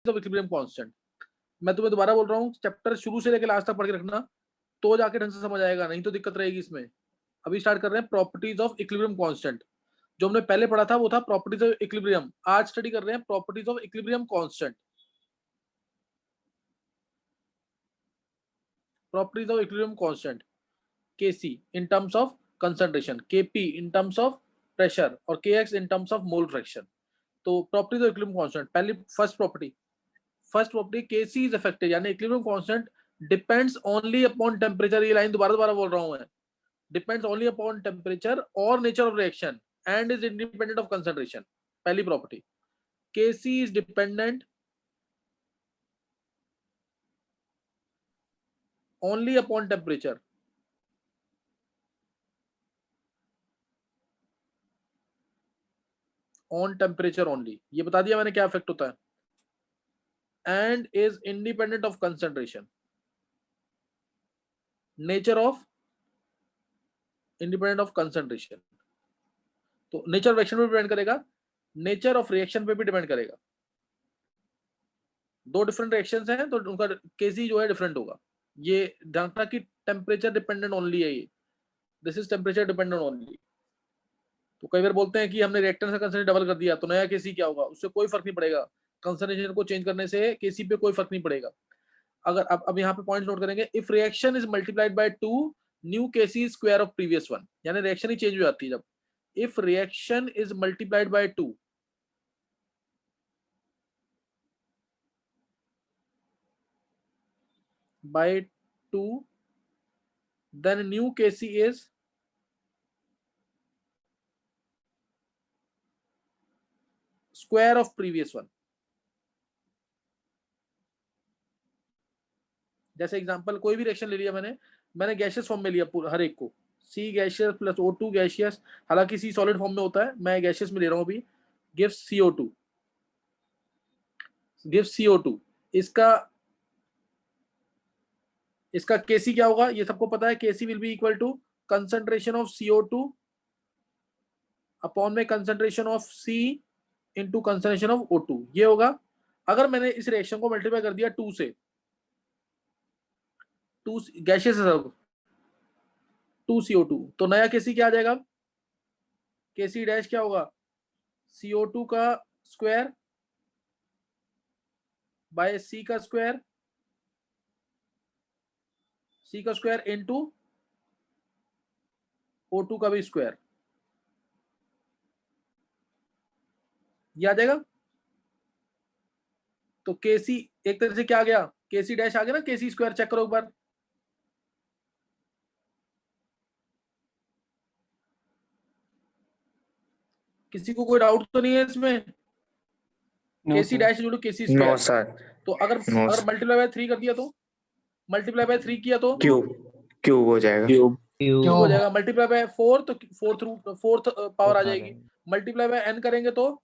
Of equilibrium constant. मैं तुम्हें दोबारा बोल रहा हूँ, चैप्टर शुरू से लेकर लास्ट तक पढ़ के रखना, तो जाके ढंग से समझ आएगा, नहीं तो दिक्कत रहेगी इसमें। अभी स्टार्ट कर रहे हैं प्रॉपर्टीज ऑफ इक्विलिब्रियम कांस्टेंट। जो हमने पहले पढ़ा था वो था प्रॉपर्टीज ऑफ इक्विलिब्रियम, आज स्टडी कर रहे हैं properties of equilibrium constant. Properties of equilibrium constant, Kc in terms of concentration, Kp in terms of pressure और Kx in terms of mole fraction। तो प्रॉपर्टीज ऑफ इक्विलिब्रियम कांस्टेंट, पहली first property Kc is effective, यानी equilibrium constant depends only upon temperature. ये line दोबारा बोल रहा हूं मैं, डिपेंड्स ओनली अपॉन टेम्परेचर और nature of reaction and is independent of concentration. पहली property, Kc is dependent only upon temperature on temperature only, ये बता दिया मैंने क्या इफेक्ट होता है, and is independent of concentration. Nature of independent of concentration, तो नेचर ऑफ रिएक्शन पे डिपेंड करेगा, नेचर ऑफ रिएक्शन पे भी डिपेंड करेगा। दो डिफरेंट रिएक्शंस हैं तो उनका केसी जो है डिफरेंट होगा। ये ध्यान रखना कि टेम्परेचर डिपेंडेंट ओनली है ये, this is temperature dependent only. तो कई बार बोलते हैं कि हमने रिएक्टेंस का कंसंट्रेशन डबल कर दिया तो नया केसी क्या होगा, उससे कोई फर्क नहीं पड़ेगा, कंसंट्रेशन को चेंज करने से केसी पे कोई फर्क नहीं पड़ेगा। अगर अब यहाँ पे पॉइंट नोट करेंगे, if reaction is multiplied by 2 new KC square of previous one, यानी रिएक्शन ही चेंज हो जाती है जब if reaction is multiplied by 2 by 2 then new Kc is square of previous one। जैसे एग्जांपल कोई भी रिएक्शन ले लिया मैंने गैसियस फॉर्म में लिया हर एक को, C gaseous plus O2 gaseous, हालांकि C सॉलिड फॉर्म में होता है, मैं गैसियस में ले रहा हूं अभी, गिव्स CO2 इसका Kc क्या होगा ये सबको पता है, Kc will be equal to concentration of CO2 upon में concentration of C into concentration of O2, ये होगा। अगर मैंने इस रिएक्शन को मल्टीप्लाई कर दिया 2 से, 2 गैसियस है सब, 2CO2, तो नया Kc क्या आ जाएगा, Kc डैश क्या होगा, CO2 का स्क्वायर बाय C का स्क्वायर इनटू O2 का भी स्क्वायर, ये आ जाएगा। तो Kc एक तरह से क्या आ गया, Kc डैश आ गया ना, Kc स्क्वायर चेक करो एक बार, किसी को कोई डाउट तो नहीं है इसमें? Kc डैश जोड़ो Kc नो स्क्वायर, सर, तो अगर मल्टीप्लाई बाय 3 कर दिया तो, मल्टीप्लाई बाय 3 किया तो क्यूब हो जाएगा, क्यूब हो जाएगा, मल्टीप्लाई बाय 4 तो फोर्थ पावर आ जाएगी, मल्टीप्लाई बाय n करेंगे तो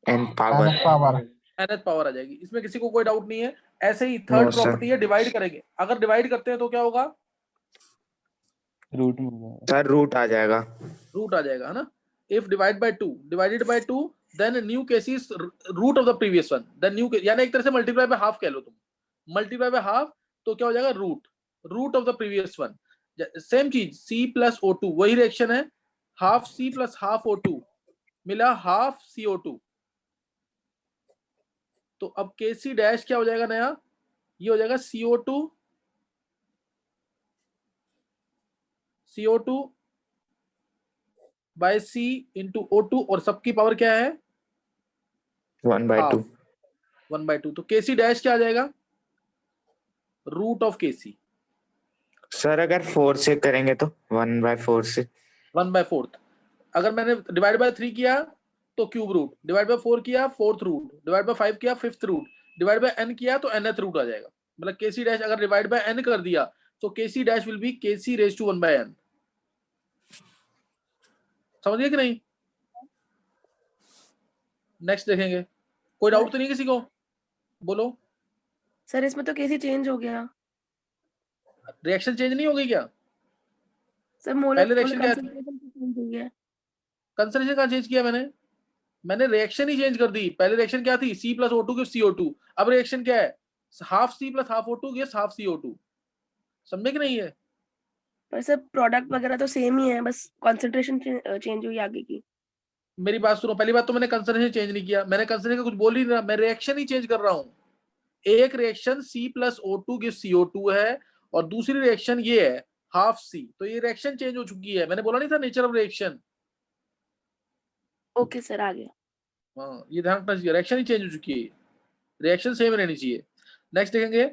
n पावर nth पावर आ जाएगी। इसमें किसी को कोई डाउट नहीं है। ऐसे ही थर्ड प्रॉपर्टी है, डिवाइड करेंगे, अगर डिवाइड करते हैं तो क्या होगा, सर रूट आ जाएगा, है ना। If divide by 2 divided by 2 then new case is root of the previous one, then new यानी एक तरह से मल्टीप्लाई बाय हाफ कह लो तुम, मल्टीप्लाई बाय हाफ तो क्या हो जाएगा, root of the previous one. Same चीज C प्लस O2, वही रिएक्शन है, half C plus half O2 मिला हाफ CO2, तो अब Kc डैश क्या हो जाएगा नया, ये हो जाएगा CO2 bye C into O2 और सबकी पावर क्या है 1/2, 1/2, तो Kc डैश क्या आ जाएगा, रूट ऑफ Kc। सर अगर 4 से करेंगे तो 1/4 से, 1/4, अगर मैंने डिवाइड बाय 3 किया तो क्यूब रूट, डिवाइड बाय 4 किया फोर्थ रूट, डिवाइड बाय 5 किया fifth root, divide by n किया तो nth रूट आ जाएगा। मतलब Kc डैश अगर डिवाइड बाय n कर दिया तो Kc dash will be Kc raise to 1/n। समझ गए कि नहीं? नेक्स्ट देखेंगे, कोई डाउट तो नहीं किसी को, बोलो। सर इसमें तो केसी चेंज हो गया, रिएक्शन चेंज नहीं हो गई क्या? सर मोलर पहले रिएक्शन क्या थी, कंसंट्रेशन चेंज हुई है। कंसंट्रेशन कहाँ चेंज किया मैंने, मैंने रिएक्शन ही चेंज कर दी। पहले रिएक्शन क्या थी, C + O2 गिव्स CO2, अब रिएक्शन क्या है, half C + half O2 gives half CO2। समझे कि नहीं है? पर सर प्रोडक्ट वगैरह तो सेम ही है, बस कंसंट्रेशन चेंज हुई आगे की। मेरी बात सुनो, पहली बात तो मैंने कंसंट्रेशन चेंज नहीं किया, मैंने कंसंट्रेशन का कुछ बोल ही नहीं रहा, मैं रिएक्शन ही चेंज कर रहा हूँ। एक reaction C + O2 gives CO2 है और दूसरी रिएक्शन ये है हाफ C, तो ये रिएक्शन चेंज हो चुकी है। मैंने बोला नहीं था nature of reaction. Okay sir, आ गया। हाँ, ये ध्यान रखना चाहिए, रिएक्शन ही चेंज हो चुकी है, रिएक्शन सेम रहनी चाहिए। नेक्स्ट देखेंगे,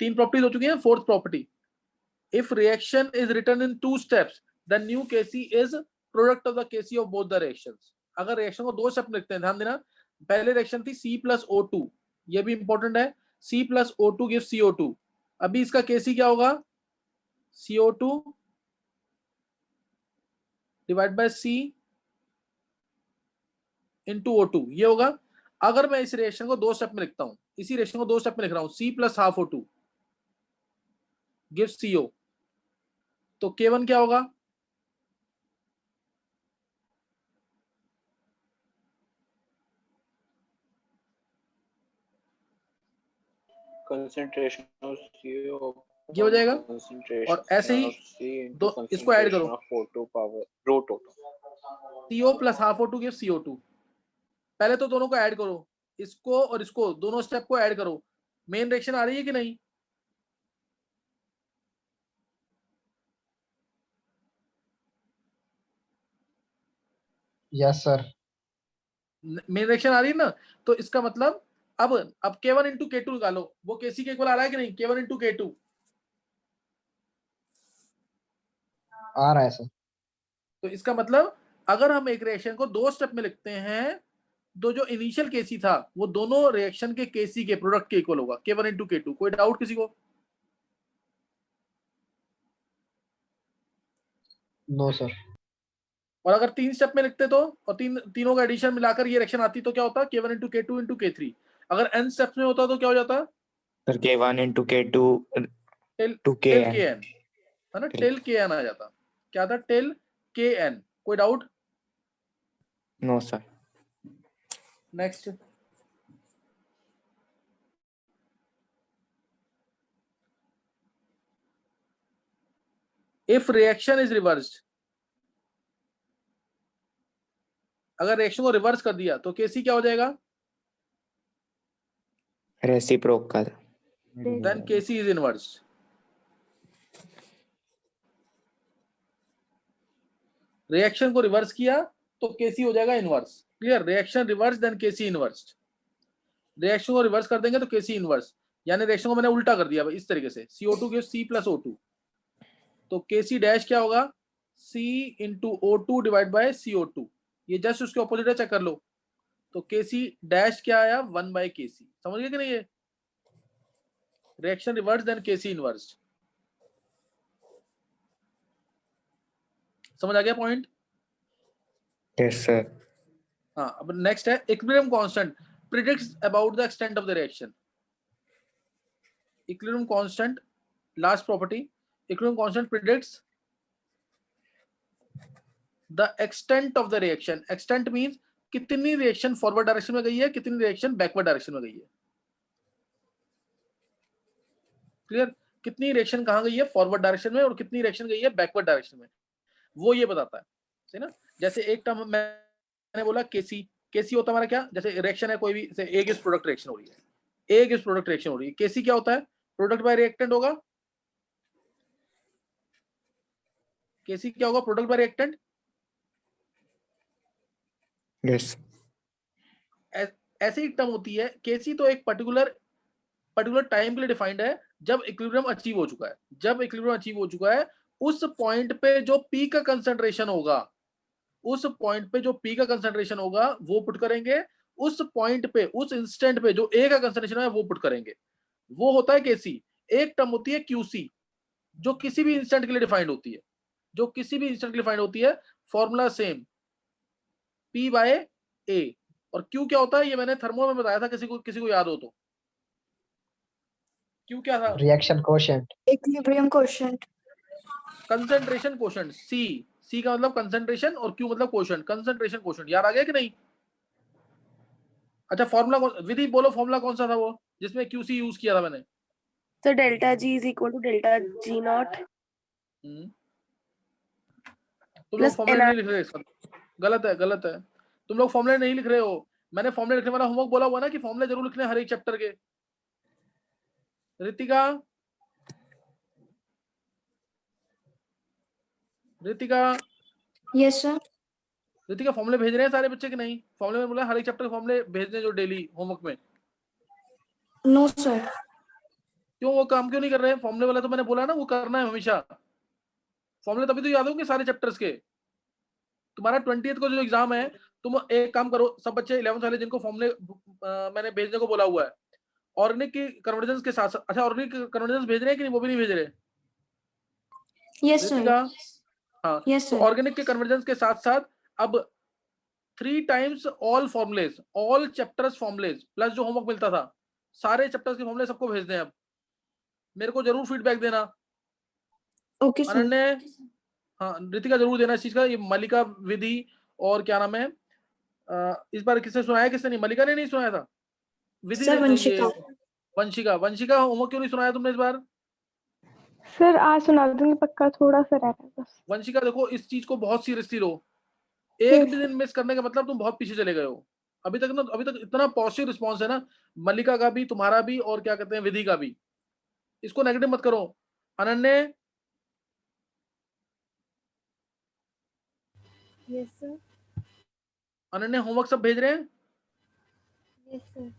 3 प्रॉपर्टीज हो चुकी हैं। Fourth property, if reaction is written in 2 steps then new Kc is product of the Kc of both the reactions. अगर रिएक्शन को 2 स्टेप में लिखते हैं, ध्यान देना, पहले रिएक्शन थी C + O2, ये भी इंपॉर्टेंट है, C + O2 गिव्स CO2। अभी इसका Kc क्या होगा, CO2 divide by C into O2, ये होगा। अगर मैं इस रिएक्शन को 2 स्टेप में लिखता हूं, इसी रिएक्शन को 2 स्टेप में लिख रहा हूं, C + half O2 gives CO, तो K1 क्या होगा, concentration of CO ये हो जाएगा। concentration और ऐसे ही of C into दो, इसको ऐड करो, concentration of O2 power root O2। CO + half O2 gives CO2। पहले तो दोनों को ऐड करो, इसको और इसको, दोनों स्टेप को ऐड करो। मेन रिएक्शन आ रही है कि नहीं, यस सर। मेन रिएक्शन आ रही है ना, तो इसका मतलब अब K1 × K2 निकालो, वो Kc के इक्वल आ रहा है कि नहीं, K1 × K2 आ रहा है सर। तो इसका मतलब अगर हम एक रिएक्शन को 2 स्टेप में लिखते हैं, तो जो इनिशियल Kc था वो दोनों रिएक्शन के Kc के प्रोडक्ट के इक्वल होगा, K1 × K2। कोई डाउट किसी को? No sir. और अगर 3 स्टेप में लिखते तो, और तीनों का एडिशन मिलाकर ये रिएक्शन आती, तो क्या होता, K1 × K2 × K3। अगर n स्टेप्स में होता तो क्या हो जाता, sir K1 × K2 till to Kn, Kn। है ना, टिल Kn आ जाता। क्या था, टिल Kn। कोई doubt? No sir. Next, if reaction is reversed, अगर रिएक्शन को रिवर्स कर दिया तो Kc क्या हो जाएगा, reciprocal. Then Kc is inverse. Reaction को रिवर्स किया तो Kc हो जाएगा inverse. Clear, reaction reverse then Kc inverse. Reaction को रिवर्स कर देंगे तो Kc इनवर्स, यानी रिएक्शन को मैंने उल्टा कर दिया इस तरीके से, CO2 गिव्स C + O2, तो Kc डैश क्या होगा, C × O2 divide by CO2। ये जस्ट उसके ऑपोजिट है, चेक कर लो। तो Kc डैश क्या आया, 1/Kc। समझ गए कि नहीं? ये reaction reverse then Kc inverse. समझ आ गया पॉइंट? Yes sir. हाँ, अब नेक्स्ट है, equilibrium constant predicts about the extent of the reaction. Equilibrium constant, last property, equilibrium constant predicts the extent of the reaction. Extent means कितनी reaction forward direction में गई है, कितनी रिएक्शन बैकवर्ड डायरेक्शन में गई है। क्लियर, कितनी रिएक्शन कहां गई है, फॉरवर्ड डायरेक्शन में, और कितनी रिएक्शन गई है बैकवर्ड डायरेक्शन में, वो ये बताता है। सही ना? जैसे एक टर्म मैंने बोला Kc, Kc होता है हमारा क्या, जैसे रिएक्शन है कोई भी, जैसे A गिव्स प्रोडक्ट रिएक्शन हो रही है, A गिव्स प्रोडक्ट रिएक्शन हो रही है, Kc क्या होता है, प्रोडक्ट बाय रिएक्टेंट होगा। Kc क्या होगा, प्रोडक्ट बाय रिएक्टेंट। यस। ऐसी एक टर्म होती है Kc, तो एक पर्टिकुलर टाइम के लिए डिफाइंड है, जब इक्विलिब्रियम अचीव हो चुका है। जब इक्विलिब्रियम अचीव हो चुका है, उस पॉइंट पे जो पी का कंसंट्रेशन होगा, उस पॉइंट पे जो पी का कंसंट्रेशन होगा वो पुट करेंगे, उस पॉइंट पे, उस इंस्टेंट पे जो ए का कंसंट्रेशन है वो पुट करेंगे, वो होता है Kc। एक टर्म होती है Qc, जो किसी भी इंस्टेंट के लिए डिफाइंड होती है, जो किसी भी इंस्टेंट के लिए डिफाइंड होती है। Formula same, P/A। और Q क्या होता है, ये मैंने थर्मो में बताया था, किसी को याद हो तो। Q क्या था, reaction quotient. Equilibrium quotient. Concentration quotient. C का मतलब कंसंट्रेशन और Q मतलब कोशेंट, कंसंट्रेशन कोशेंट। याद आ गया कि नहीं? अच्छा फॉर्मूला विधि बोलो, फॉर्मूला कौन सा था वो जिसमें QC यूज किया था मैंने? Sir delta G is equal to delta G naught तुम लोग प्लस फॉर्मूले नहीं लिख रहे इसका, गलत है, गलत है। तुम लोग फॉर्मूले नहीं लिख रहे हो। मैंने फॉर्मूले लिखने वाला होमवर्क बोला हुआ ना कि फॉर्मूले जरूर लिखने हर एक चैप्टर के। Ritika, Ritika, yes sir. रितिका फॉर्मूले भेज रहे हैं सारे बच्चे कि नहीं? फॉर्मूले में बोला हर एक चैप्टर के फॉर्मूले भेजने जो डेली होमवर्क में। No sir. क्यों, वो काम क्यों नहीं कर रहे हैं? फॉर्मूले वाला तो मैंने बोला ना वो करना है हमेशा। फॉर्मूले तभी तो याद होंगे सारे चैप्टर्स के। तुम्हारा 20th को जो एग्जाम है, तुम एक काम करो, सब बच्चे 11th वाले जिनको फॉर्मूले मैंने भेजने को बोला हुआ है, ऑर्गेनिक की कन्वर्जेंस के साथ। अच्छा ऑर्गेनिक कन्वर्जेंस भेज रहे हैं कि नहीं, वो भी नहीं भेज रहे? Yes sir. रितिका, हाँ यस तो सर। ऑर्गेनिक के कन्वर्जेंस के साथ साथ अब 3 times all formulas, all chapters formulas plus जो होमवर्क मिलता था सारे चैप्टर्स के फॉर्मुले सबको भेज दें। अब मेरे को जरूर फीडबैक देना। Okay sir. अनन्या, हाँ रितिका जरूर देना इस चीज का। ये मलिका, विधि और क्या नाम है, इस बार किसने सुनाया किसने नहीं? मलिका ने नहीं सुनाया था, विधि सर ने, वंशिका। ये वंशिका, वंशिका होमवर्क क्यों नहीं सुनाया तुमने इस बार? सर आज सुना दूंगी पक्का, थोड़ा सा रह रहा है बस। वंशिका देखो इस चीज को बहुत सीरियसली लो। एक Yes, भी दिन मिस करने का मतलब तुम बहुत पीछे चले गए हो। अभी तक ना, अभी तक इतना पॉजिटिव रिस्पांस है ना, मल्लिका का भी, तुम्हारा भी, और क्या कहते हैं विधि का भी। इसको नेगेटिव मत करो। Ananya, yes sir. Ananya homework सब भेज रहे हैं? Yes sir.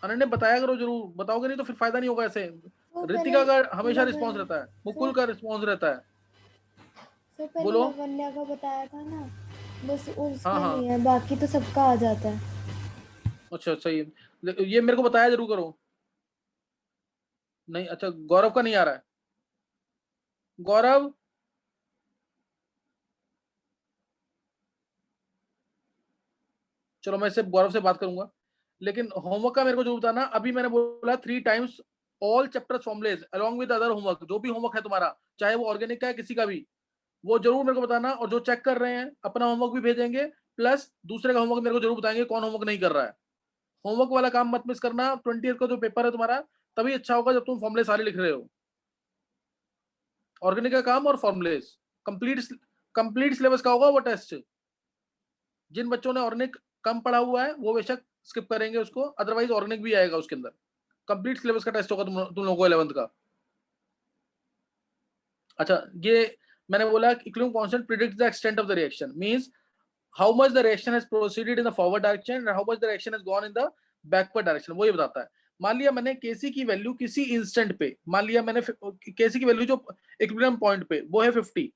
अनन्या बताया करो जरूर, बताओगे नहीं तो फिर फायदा नहीं होगा ऐसे। तो रितिका का हमेशा मतलब रिस्पांस रहता है, मुकुल का रिस्पांस रहता है। सर पहले बोलो। लवन्या का बताया था ना, बस उसका हाँ हाँ, नहीं है, बाकी तो सबका आ जाता है। अच्छा सही है, ये मेरे को बताया जरूर करो। नहीं, अच्छा गौरव का नहीं आ रहा है। गौरव, चलो मैं इससे गौरव से बात करूंगा, लेकिन होमवर्क का मेरे को जरूर बताना। अभी मैंने बोला 3 times all chapters formulas along with other homework, जो भी होमवर्क है तुम्हारा, चाहे वो ऑर्गेनिक का है किसी का भी, वो जरूर मेरे को बताना। और जो चेक कर रहे हैं अपना होमवर्क भी भेजेंगे, प्लस दूसरे का होमवर्क मेरे को जरूर बताएंगे कौन होमवर्क नहीं कर रहा है। होमवर्क वाला काम मत मिस करना। 20th का जो पेपर है तुम्हारा तभी अच्छा होगा जब तुम फॉर्मुले सारे लिख रहे हो। ऑर्गेनिक का काम और फॉर्मुलेज कंप्लीट सिलेबस का होगा वो टेस्ट। जिन बच्चों ने ऑर्गेनिक कम पढ़ा हुआ है वो बेशक स्किप करेंगे उसको, अदरवाइज ऑर्गेनिक भी आएगा उसके अंदर। कंप्लीट सिलेबस का टेस्ट होगा तुम लोगों को 11th का। अच्छा, ये मैंने बोला equilibrium constant predicts the extent of the reaction, means how much the reaction has proceeded in the forward direction and how much the reaction has gone in the backward direction, वो ये बताता है। मान लिया मैंने केसी की वैल्यू किसी instant पे, मान लिया मैंने केसी की वैल्यू जो इक्विलिब्रियम पॉइंट पे वो है 50,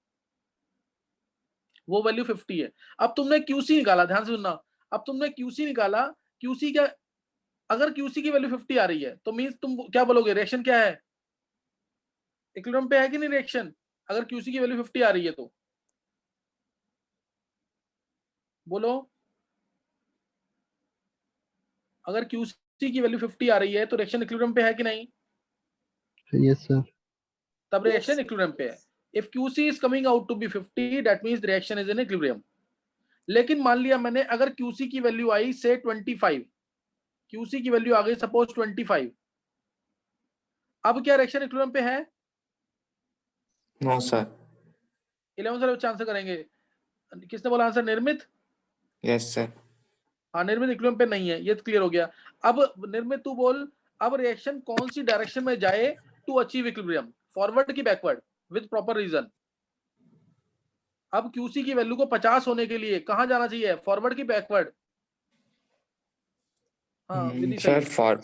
वो वैल्यू 50 है। अब तुमने क्यूसी निकाला, ध्यान से सुनना, अब तुमने क्यूसी निकाला। क्यूसी क्या, अगर क्यूसी की वैल्यू 50 आ रही है तो मींस तुम क्या बोलोगे, रिएक्शन क्या है, इक्विलिब्रियम पे है कि नहीं रिएक्शन? अगर क्यूसी की वैल्यू 50 आ रही है तो बोलो। अगर क्यूसी की वैल्यू 50 आ रही है तो रिएक्शन इक्विलिब्रियम पे है कि नहीं? Yes sir. तब रिएक्शन इक्विलिब्रियम पे है। If QC is coming out to be 50 that means reaction is in equilibrium. लेकिन मान लिया मैंने अगर क्यूसी की वैल्यू आई से 25, क्यूसी की वैल्यू आ गई सपोज 25, अब क्या रिएक्शन इक्विलिब्रियम पे है? No sir. 11 से बच्चे आंसर करेंगे। किसने बोला आंसर? निर्मित। Yes sir. हाँ निर्मित इक्विलिब्रियम पे नहीं है, ये तो क्लियर हो गया। अब निर्मित तू बोल, अब रिएक्शन कौन सी डायरेक्शन में जाए टू अचीव इक्विलिब्रियम, फॉरवर्ड की बैकवर्ड, विद प्रॉपर रीजन। अब क्यूसी की वैल्यू को 50 होने के लिए कहां जाना चाहिए, फॉरवर्ड की बैकवर्ड? हाँ विधि सही सर है। फॉर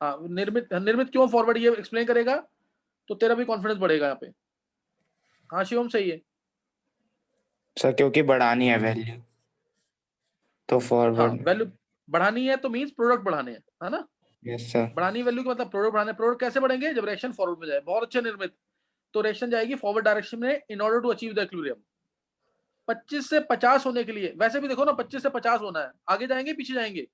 हाँ निर्मित क्यों फॉरवर्ड, ये एक्सप्लेन करेगा तो तेरा भी कॉन्फिडेंस बढ़ेगा यहाँ पे। हाँ शिवम सही है। सर क्योंकि बढ़ानी है वैल्यू तो हाँ फॉरवर्ड। वैल्यू बढ़ानी है तो मींस प्रोडक्ट बढ़ाने हैं, है ना? Yes sir. बढ़ानी वैल्यू का मतलब प्रोडक्ट बढ़ाने। प्रोडक्ट कैसे बढ़ेंगे, जब रिएक्शन फॉरवर्ड में जाए। बहुत अच्छे निर्मित। तो रिएक्शन जाएगी फॉरवर्ड डायरेक्शन में in order to achieve the equilibrium. 25 से 50 होने के लिए, वैसे भी देखो ना 25 से 50 होना है, आगे जाएंगे पीछे जाएंगे,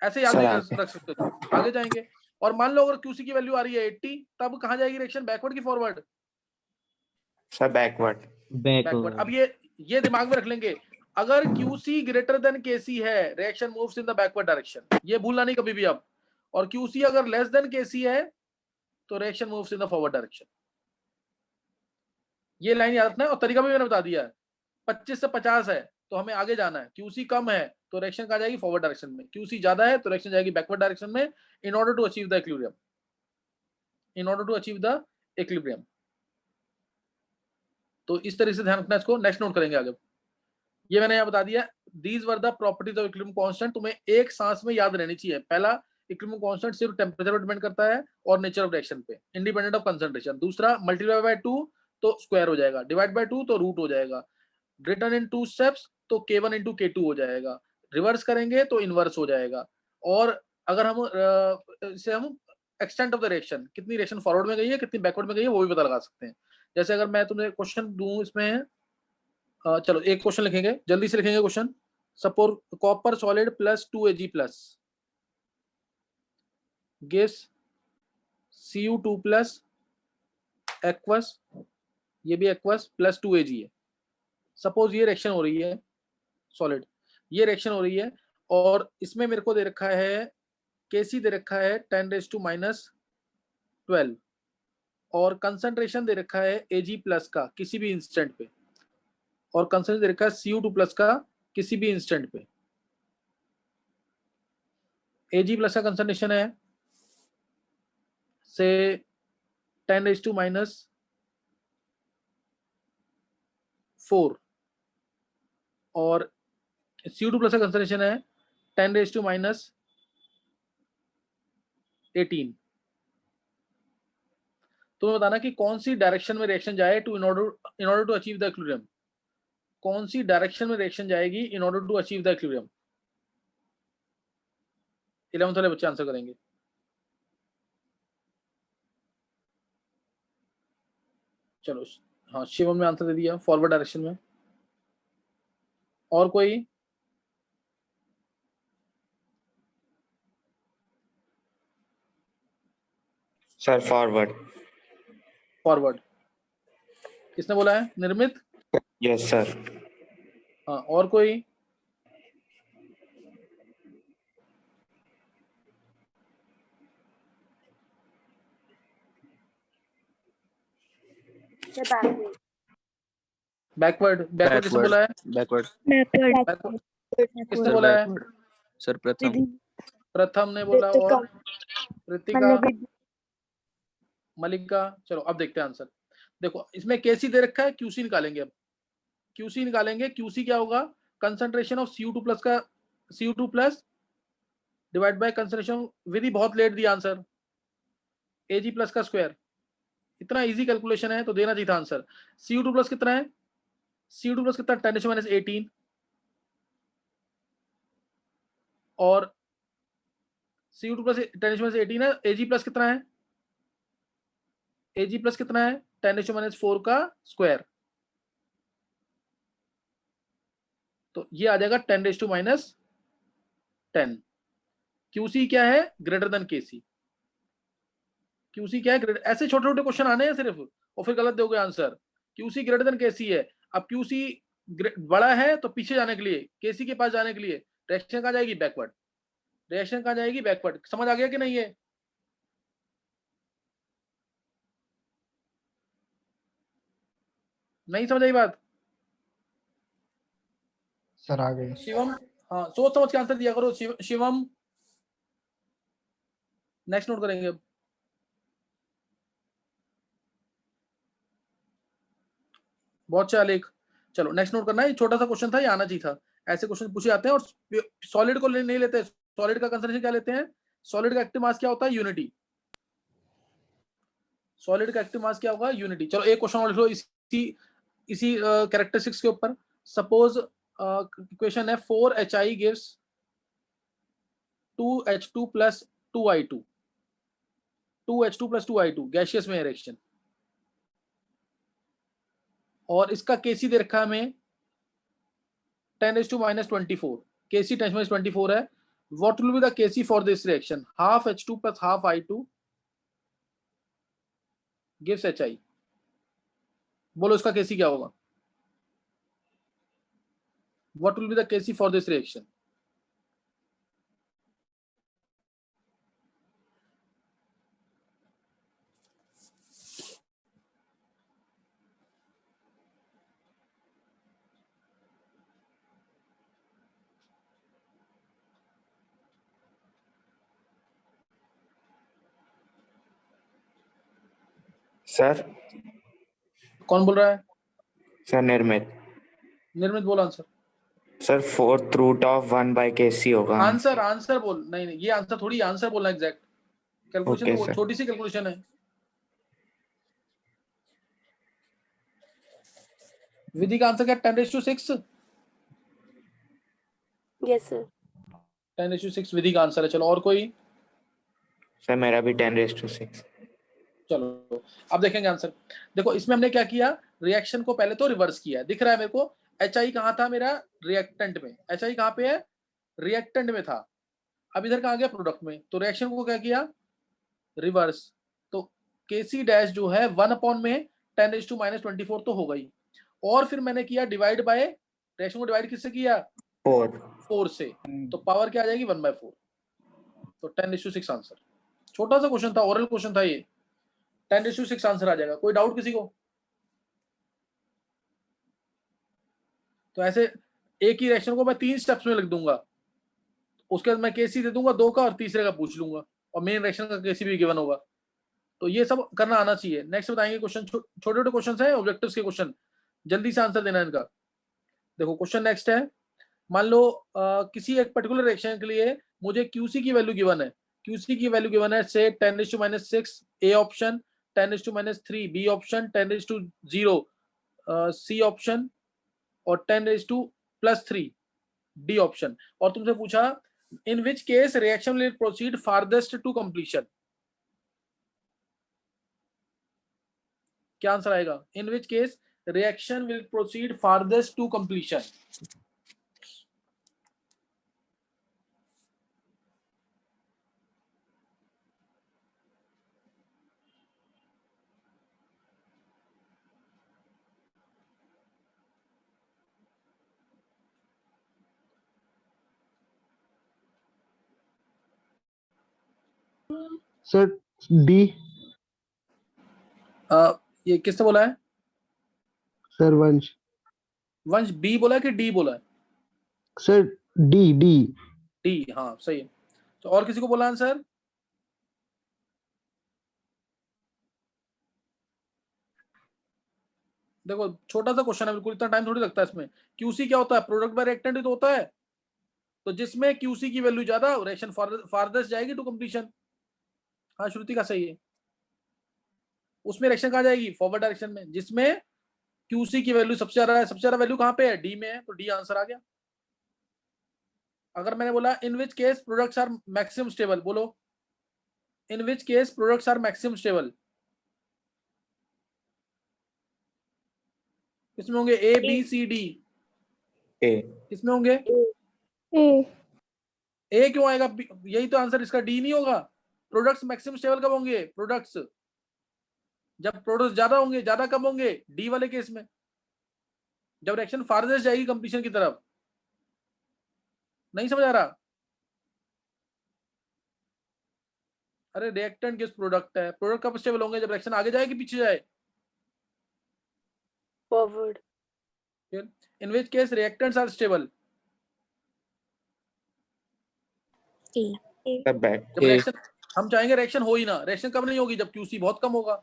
ऐसे याद सर नहीं आगे। रख सकते तुम, आगे जाएंगे। और मान लो अगर क्यूसी की वैल्यू आ रही है 80, तब कहां जाएगी रिएक्शन, बैकवर्ड की फॉरवर्ड? Sir backward. बैकवर्ड। अब ये दिमाग में रख लेंगे, अगर QC ग्रेटर देन KC है, reaction moves in the backward direction, ये भूलना नहीं कभी भी आप। और QC अगर लेस देन KC है तो reaction moves in the forward direction. ये लाइन याद रखना है, और तरीका भी मैंने बता दिया है। 25 से 50 है तो हमें आगे जाना है, QC कम है तो रिएक्शन कहाँ जाएगी, फॉरवर्ड डायरेक्शन में, QC ज्यादा है तो रिएक्शन जाएगी बैकवर्ड डायरेक्शन में, in order to achieve the equilibrium, in order to achieve the equilibrium. तो इस तरीके से ध्यान रखना, इसको नेक्स्ट नोट करेंगे आगे। ये मैंने यहाँ बता दिया, these were the properties of equilibrium constant, तुम्हें एक सांस में याद रहनी चाहिए। पहला, इक्विलिब्रियम कांस्टेंट सिर्फ टेम्परेचर पर डिपेंड करता है और नेचर ऑफ रिएक्शन पे, इंडिपेंडेंट ऑफ कंसंट्रेशन। दूसरा, मल्टीप्लाई बाय 2 तो स्क्वायर हो जाएगा, डिवाइड बाय 2 तो रूट हो जाएगा, रिटर्न इन 2 स्टेप्स तो K1 इंटू K2 हो जाएगा, रिवर्स करेंगे तो इनवर्स हो जाएगा। और अगर हम इसे हम एक्सटेंट ऑफ द रिएक्शन, कितनी रिएक्शन फॉरवर्ड में गई है, कितनी बैकवर्ड में गई है, वो भी पता लगा सकते हैं। जैसे अगर मैं तुम्हें क्वेश्चन दूं इसमें, चलो एक क्वेश्चन लिखेंगे, जल्दी से लिखेंगे question. Suppose copper solid plus 2Ag plus gives Cu2 plus aqueous, ये भी एक्वस प्लस 2Ag है। सपोज ये रिएक्शन हो रही है, सॉलिड ये रिएक्शन हो रही है, और इसमें मेरे को दे रखा है Kc दे रखा है 10⁻⁻12 और कंसंट्रेशन दे रखा है Ag प्लस का किसी भी इंस्टेंट पे, और कंसंट्रेशन दे रखा है Cu2 प्लस का किसी भी इंस्टेंट पे। Ag प्लस का कंसंट्रेशन है से 10⁻⁴ और Cu2 प्लस का कंसंट्रेशन है 10⁻18। तो बताना कि कौन सी डायरेक्शन में रिएक्शन जाए to in order to achieve the equilibrium, कौन सी डायरेक्शन में रिएक्शन जाएगी in order to achieve the equilibrium. 11th वाले बच्चे आंसर करेंगे। चलो हाँ, शिवम ने आंसर दे दिया फॉरवर्ड डायरेक्शन में। और कोई? Sir forward. फॉरवर्ड किसने बोला है? निर्मित? Yes sir. हाँ, और कोई? बैकवर्ड। बैकवर्ड किसने बोला है? बैकवर्ड किसने बोला है? सर प्रथम। प्रथम ने बोला, और ऋतिका, मलिका। चलो अब देखते हैं आंसर। देखो इसमें Kc दे रखा है, QC निकालेंगे। अब QC निकालेंगे, QC क्या होगा? कंसंट्रेशन ऑफ Cu2 प्लस का, Cu2 plus divide by concentration, Vidhi बहुत लेट दिया आंसर, Ag प्लस का स्क्वायर। इतना इजी कैलकुलेशन है तो देना चाहिए था आंसर। Cu2 प्लस कितना है? Cu2 प्लस कितना? 10⁻18 और Cu2 प्लस 10⁻18 है। Ag प्लस कितना है? Ag प्लस कितना है? 10⁻4 का स्क्वायर, तो ये आ जाएगा 10⁻10। QC क्या है? Greater than KC। QC क्या है? ऐसे छोटे छोटे क्वेश्चन आने हैं सिर्फ, और फिर गलत दोगे answer. QC greater than KC है। अब QC बड़ा है तो पीछे जाने के लिए, KC के पास जाने के लिए रिएक्शन कहाँ जाएगी? बैकवर्ड। रिएक्शन कहाँ जाएगी? बैकवर्ड। समझ आ गया कि नहीं? है नहीं समझ आई बात? सर आ गए। शिवम, हाँ सोच समझ के आंसर दिया करो। शिवम नेक्स्ट नोट करेंगे। अब बहुत चालिक। चलो नेक्स्ट नोट करना है। छोटा सा क्वेश्चन था, ये आना चाहिए था। ऐसे क्वेश्चन पूछे जाते हैं, और सॉलिड को नहीं लेते। सॉलिड का कंसंट्रेशन क्या लेते हैं? सॉलिड का एक्टिव मास क्या होता है? यूनिटी। सॉलिड का एक्टिव मास क्या होगा? यूनिटी। चलो एक क्वेश्चन और लिख लो इसी कैरेक्टरिस्टिक्स के ऊपर। सपोज इक्वेशन है 4HI gives 2H2 plus 2I2, 2H2 plus 2I2 gaseous में रिएक्शन, और इसका Kc दे रखा है हमें 10⁻24। Kc 10⁻24 है। What will be the Kc for this reaction? Half H2 plus half I2 gives HI। बोलो इसका Kc क्या होगा? What will be the Kc for this reaction? Sir कौन बोल रहा है? सर निर्मित निर्मित बोल answer. Sir 4th root of 1/kc होगा आंसर बोल। नहीं ये आंसर थोड़ी, आंसर बोलना एग्जैक्ट। कैलकुलेशन Okay, तो sir. छोटी सी कैलकुलेशन है। विधि का आंसर क्या? 10⁶? Yes sir. 10⁶ विधि का आंसर है। चलो और कोई? सर मेरा भी 10⁶. चलो अब देखेंगे आंसर। देखो इसमें हमने क्या किया, रिएक्शन को पहले तो रिवर्स किया। दिख रहा है मेरे को HI कहाँ था मेरा? रिएक्टेंट में। HI कहाँ पे है? रिएक्टेंट में था। अब इधर कहाँ गया? प्रोडक्ट में। तो रिएक्शन को क्या किया? रिवर्स। तो Kc डैश जो है 1 में 10⁻24 तो हो गई। और फिर मैंने किया डिवाइड बाय, रिएक्शन को डिवाइड किससे किया? 4 से। तो पावर क्या आ जाएगी? 1/4। तो 10⁶ आंसर। छोटा सा क्वेश्चन था, ओरल क्वेश्चन था ये। 10⁶ आंसर आ जाएगा। कोई डाउट किसी को? तो ऐसे एक ही रिएक्शन को मैं 3 स्टेप्स में लिख दूंगा, उसके बाद मैं Kc दे दूंगा 2 का और तीसरे का पूछ लूंगा, और मेन रिएक्शन का Kc भी गिवन होगा। तो ये सब करना आना चाहिए। नेक्स्ट बताएंगे क्वेश्चन। छोटे छोटे क्वेश्चन है, ऑब्जेक्टिव्स के क्वेश्चन, जल्दी से आंसर देना है इनका। देखो क्वेश्चन नेक्स्ट है। मान लो किसी एक पर्टिकुलर रिएक्शन के लिए मुझे Qc की वैल्यू गिवन है। Qc की वैल्यू गिवन है से 10⁻6 A option, 10⁻3 B option, 10⁻0 C option और 10⁻+3 डी ऑप्शन। और तुमसे पूछा in which case reaction will proceed farthest to completion. क्या आंसर आएगा? In which case reaction will proceed farthest to completion. Sir D. ये किसने बोला है? सर वंश। वंश बी बोला है कि डी बोला है? Sir D D. डी, हाँ सही है। तो और किसी को बोला आंसर? देखो छोटा सा क्वेश्चन है बिल्कुल, इतना टाइम थोड़ी लगता है इसमें। क्यूसी क्या होता है? प्रोडक्ट बाय रिएक्टेंट ही तो होता है। तो जिसमें क्यूसी की वैल्यू ज्यादा, रिएक्शन फारदेस्ट जाएगी टू कंप्लीशन। हाँ श्रुति का सही है। उसमें रिएक्शन कहाँ जाएगी? फॉरवर्ड डायरेक्शन में। जिसमें क्यूसी की वैल्यू सबसे ज्यादा है, सबसे ज्यादा वैल्यू कहाँ पे है? डी में है, तो डी आंसर आ गया। अगर मैंने बोला in which case products are maximum stable, बोलो in which case products are maximum stable, किसमें होंगे? A B C D. ए किसमें होंगे? ए। ए क्यों आएगा? यही तो आंसर इसका डी नहीं होगा। प्रोडक्ट्स मैक्सिमम स्टेबल कब होंगे? प्रोडक्ट्स जब प्रोडक्ट्स ज्यादा होंगे। ज्यादा कब होंगे? डी वाले केस में, जब रिएक्शन फारदेस्ट जाएगी कंप्लीशन की तरफ। नहीं समझ आ रहा? अरे रिएक्टेंट किस प्रोडक्ट है? प्रोडक्ट कब स्टेबल होंगे? जब रिएक्शन आगे जाए कि पीछे जाए? Forward. In which case reactants are stable, sir back जब रिएक्शन, हम चाहेंगे रिएक्शन हो ही ना। रिएक्शन कब नहीं होगी? जब क्यूसी बहुत कम होगा।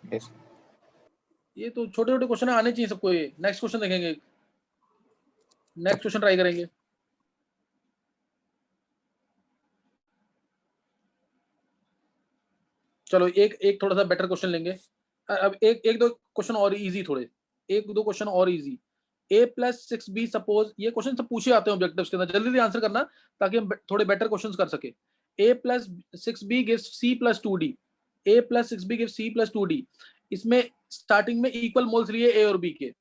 यस ये तो छोटे छोटे क्वेश्चन आने चाहिए सबको। ये नेक्स्ट क्वेश्चन देखेंगे, नेक्स्ट क्वेश्चन ट्राई करेंगे। चलो एक थोड़ा सा बेटर क्वेश्चन लेंगे। अब एक दो क्वेश्चन और इजी, थोड़े एक दो क्वेश्चन और इजी। a+6b सपोज, ये क्वेश्चन सब पूछे आते हैं ऑब्जेक्टिव्स के अंदर, जल्दी जल्दी आंसर करना ताकि हम थोड़े बेटर क्वेश्चंस कर सके। a+6b gives c+2d, a+6b gives c+2d। इसमें स्टार्टिंग में इक्वल मोल्स लिए a और b के।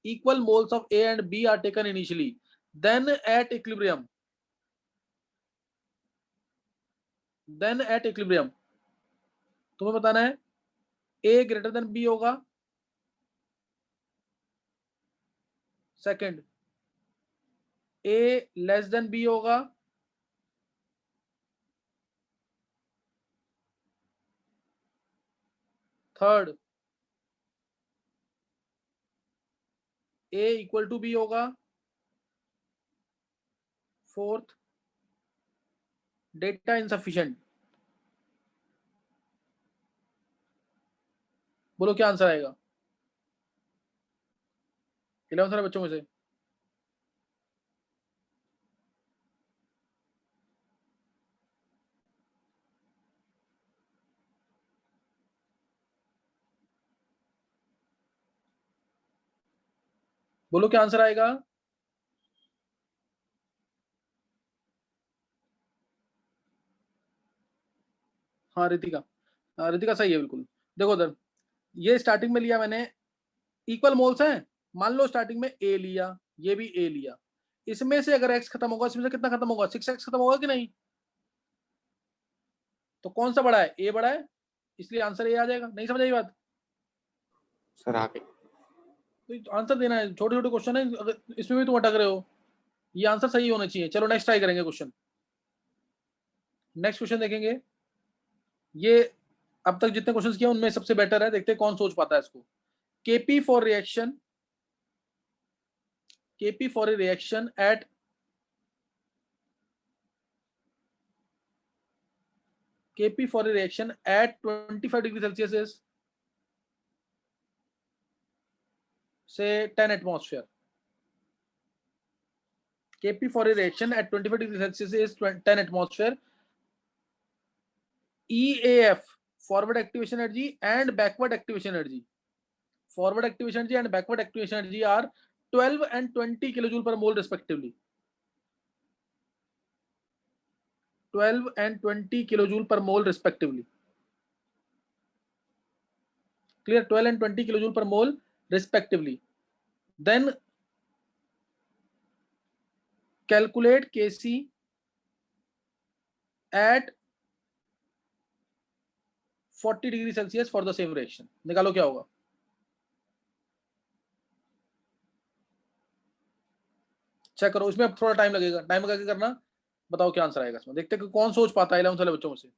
Equal moles of a and b are taken initially, then at equilibrium, तुम्हें बताना है a ग्रेटर देन b होगा second, a less than b होगा, third a equal to b होगा, फोर्थ डेटा इनसफिशिएंट। बोलो क्या आंसर आएगा 11th वाले बच्चों में से? बोलो क्या आंसर आएगा? हाँ रितिका, हाँ रितिका सही है बिल्कुल। देखो उधर, ये स्टार्टिंग में लिया मैंने, इक्वल मोल्स हैं, मान लो स्टार्टिंग में ए लिया, ये भी ए लिया, इसमें से अगर एक्स खत्म होगा, इसमें से कितना खत्म होगा? 6x खत्म होगा कि नहीं? तो कौन सा बड़ा है? ए बड़ा है, इसलिए आंसर ए आ जाएगा। नहीं समझ आई बात? सर आ गई। तो आंसर देना है, छोटे छोटे क्वेश्चन है, अगर इसमें भी तुम अटक रहे हो, ये आंसर सही होना चाहिए। चलो नेक्स्ट ट्राई करेंगे क्वेश्चन। नेक्स्ट क्वेश्चन देखेंगे, ये अब तक जितने क्वेश्चंस किए उनमें सबसे बेटर है, देखते हैं कौन सोच पाता है इसको। KP for reaction, KP for a reaction at Kp for a reaction at 25 degree Celsius is say 10 atmosphere. Kp for a reaction at 25 degree Celsius is 10 atmosphere. EAF forward activation energy and backward activation energy. Forward activation energy and backward activation energy are 12 and 20 kilojoule per mole respectively. 12 and 20 kilojoule per mole respectively. Clear? 12 and 20 kilojoule per mole respectively. Then calculate Kc at 40 degree Celsius for the same reaction. निकालो क्या होगा? Check करो, इसमें अब थोड़ा time लगेगा, time लगा के करना। बताओ क्या आंसर आएगा इसमें, देखते हैं कि कौन सोच पाता है 11th वाले बच्चों में से।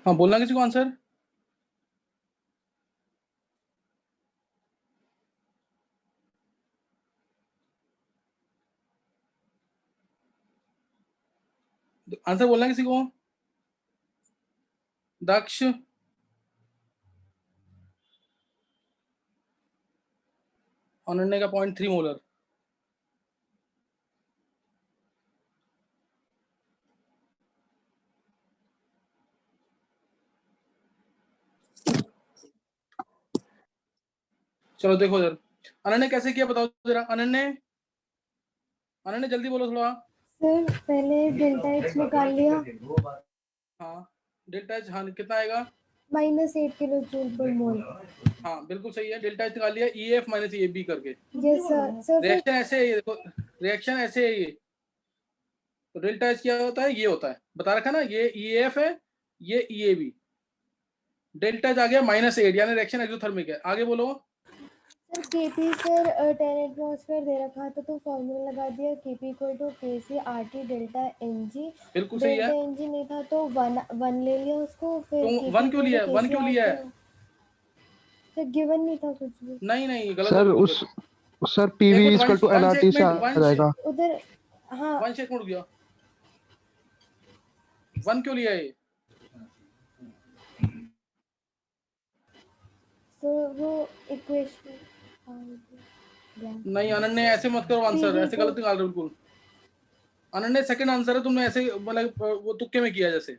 हाँ बोलना किसी को आंसर। आंसर बोलना किसी को। दक्ष, अनन्या का 0.3 मोलर। चलो देखो इधर, अनन्या कैसे किया बताओ जरा। अनन्या जल्दी बोलो थोड़ा। सर पहले डेल्टा एच निकाल लिया, हाँ डेल्टा एच, हाँ कितना आएगा। -8 किलो जूल पर मोल। हाँ बिल्कुल सही है, डेल्टा एच निकाल लिया EF माइनस EB करके। Yes sir. सर फिर रिएक्शन ऐसे है ये, देखो रिएक्शन ऐसे है ये। तो डेल्टा एच क्या होता है, ये होता है, बता रखा ना, ये EF है, ये EAB। डेल्टा एच आ गया -8, यानी रिएक्शन एक्सोथर्मिक है। आगे बोलो। सर केपी सर 10 एटमॉस्फेयर दे रखा था तो फॉर्मूला लगा दिया Kp equal to Kc RT delta ng. बिल्कुल सही डेल्टा है। एनजी नहीं था तो वन ले लिया उसको, फिर तो KP 1 क्यों लिया है, 1 क्यों लिया है। सर गिवन नहीं था कुछ भी नहीं गलत सर है उस सर पीवी एक इक्वल टू मिनट, एनआरटी से आ वंश जाएगा। उधर। हाँ वंश एक मिनट रुक जाओ, 1 क्यों लिया है। सर वो इक्वेशन नहीं अनन्या ऐसे मत करो आंसर, ऐसे गलत निकाल रहे हो बिल्कुल। अनन्या सेकंड आंसर है, तुमने ऐसे मतलब वो तुक्के में किया जैसे।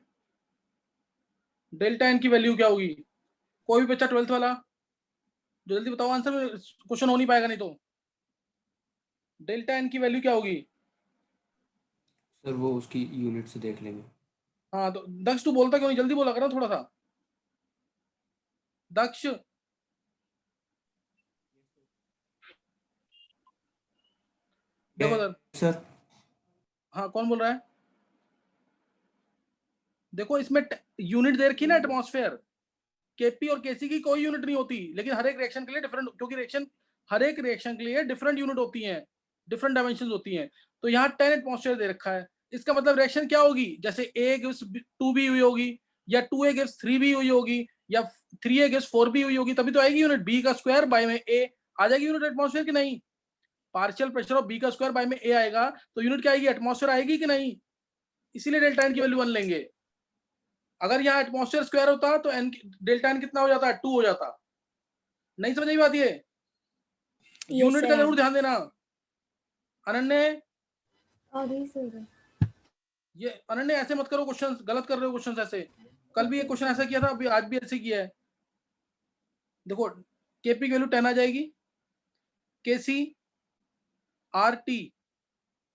डेल्टा एन की वैल्यू क्या होगी, कोई भी बच्चा 12th वाला जो जल्दी बताओ आंसर, क्वेश्चन हो नहीं पाएगा नहीं तो। डेल्टा एन की वैल्यू क्या होगी। सर वो उसकी यूनिट से देख लेंगे। हाँ तो दक्ष तू बोलता क्यों नहीं, जल्दी बोला करो थोड़ा सा। दक्ष देखो सर हाँ कौन बोल रहा है। देखो इसमें यूनिट दे रखी ना एटमॉस्फेयर, केपी और केसी की कोई यूनिट नहीं होती, लेकिन हर एक रिएक्शन के लिए डिफरेंट, क्योंकि रिएक्शन हर एक रिएक्शन के लिए डिफरेंट यूनिट होती हैं, डिफरेंट डायमेंशन होती हैं। तो यहाँ 10 एटमॉस्फेयर दे रखा है, इसका मतलब रिएक्शन क्या होगी, जैसे A गिव्स 2B हुई होगी, या 2A गिव्स 3B हुई होगी, या 3A गिव्स 4B हुई होगी, तभी तो आएगी यूनिट। B का स्क्वायर बाय में A आ जाएगी यूनिट एटमॉस्फेयर की नहीं। पार्शियल प्रेशर ऑफ B का स्क्वायर बाय में A आएगा तो यूनिट क्या आएगी, एटमॉस्फेयर आएगी कि नहीं। इसीलिए डेल्टा एन की वैल्यू 1 लेंगे। अगर यहाँ एटमॉस्फेयर स्क्वायर होता तो एन डेल्टा एन कितना हो जाता, 2 हो जाता। नहीं समझ आई बात ये, यूनिट का जरूर ध्यान देना। अनन्या ये अनन्या ऐसे मत करो, क्वेश्चन गलत कर रहे हो क्वेश्चन ऐसे। कल भी ये क्वेश्चन ऐसा किया था, अभी आज भी ऐसे किया है। देखो केपी की वैल्यू 10 आ जाएगी, केसी आर टी,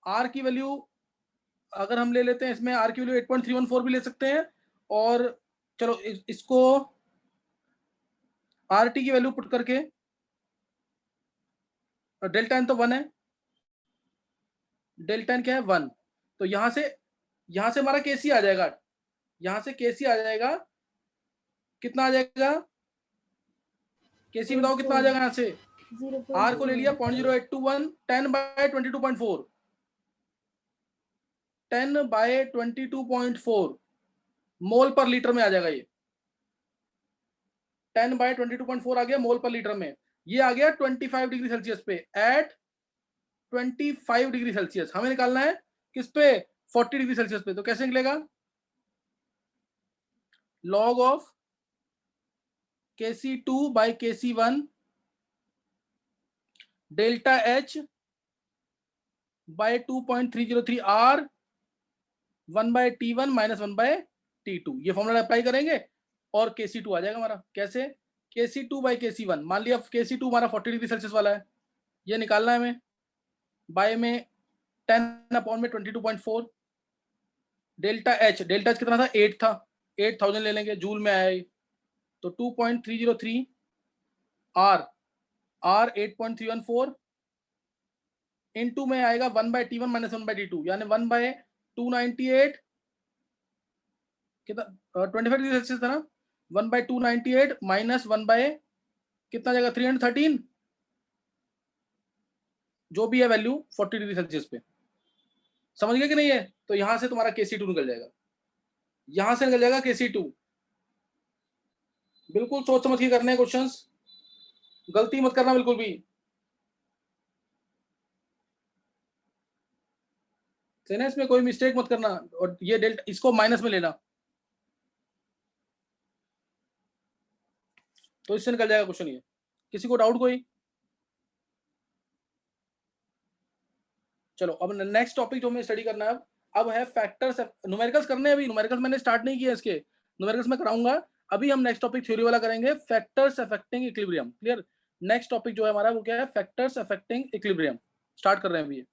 आर की वैल्यू अगर हम ले लेते हैं, इसमें आर की वैल्यू 8.314 भी ले सकते हैं, और चलो इसको आर टी की वैल्यू पुट करके, डेल्टा एन तो 1 है, डेल्टा एन क्या है 1, तो यहां से हमारा केसी आ जाएगा, यहां से केसी आ जाएगा, कितना आ जाएगा केसी बताओ कितना आ जाएगा यहां से। आर को ले लिया 0.0821, 10/22.4, 10/22.4 मोल पर लीटर में आ जाएगा ये। 10/22.4 आ गया मोल पर लीटर में। ये आ गया 25 डिग्री सेल्सियस पे, एट 25 डिग्री सेल्सियस। हमें निकालना है किस पे, 40 डिग्री सेल्सियस पे। तो कैसे निकलेगा, log of Kc2 by Kc1 delta H by 2.303 R 1/T1 minus 1/T2। ये फॉर्मूला अप्लाई करेंगे और Kc2 आ जाएगा हमारा। कैसे, Kc2 बाई Kc1, मान लिया Kc2 हमारा 40 डिग्री सेल्सियस वाला है, ये निकालना है हमें, बाय में 10/22.4, डेल्टा H कितना था, 8 था, 8000 ले लेंगे, जूल में आया तो 2.303 R 8.314 इनटू में आएगा 1/T1 माइनस 1/T2, यानी 1/298 कितना, 25 डिग्री सेल्सियस था ना, 1/298 माइनस 1 बाय कितना जाएगा 313, जो भी है वैल्यू 40 डिग्री सेल्सियस पे। समझ गए कि नहीं है। तो यहां से तुम्हारा Kc2 निकल जाएगा, यहां से निकल जाएगा Kc2। बिल्कुल सोच समझ के करने हैं क्वेश्चंस, गलती मत करना बिल्कुल भी। ना इसमें कोई मिस्टेक मत करना, और ये डेल्टा इसको माइनस में लेना, तो इससे निकल जाएगा क्वेश्चन ये। किसी को डाउट कोई? चलो अब नेक्स्ट टॉपिक जो हमें स्टडी करना है अब है फैक्टर्स। न्यूमेरिकल्स करने हैं, अभी न्यूमेरिकल्स मैंने स्टार्ट नहीं किया, इसके न्यूमेरिकल्स मैं कराऊंगा। अभी हम नेक्स्ट टॉपिक थ्योरी वाला करेंगे, factors affecting equilibrium. Clear? Next topic जो है हमारा वो क्या है? Factors affecting equilibrium. स्टार्ट कर रहे हैं अभी ये।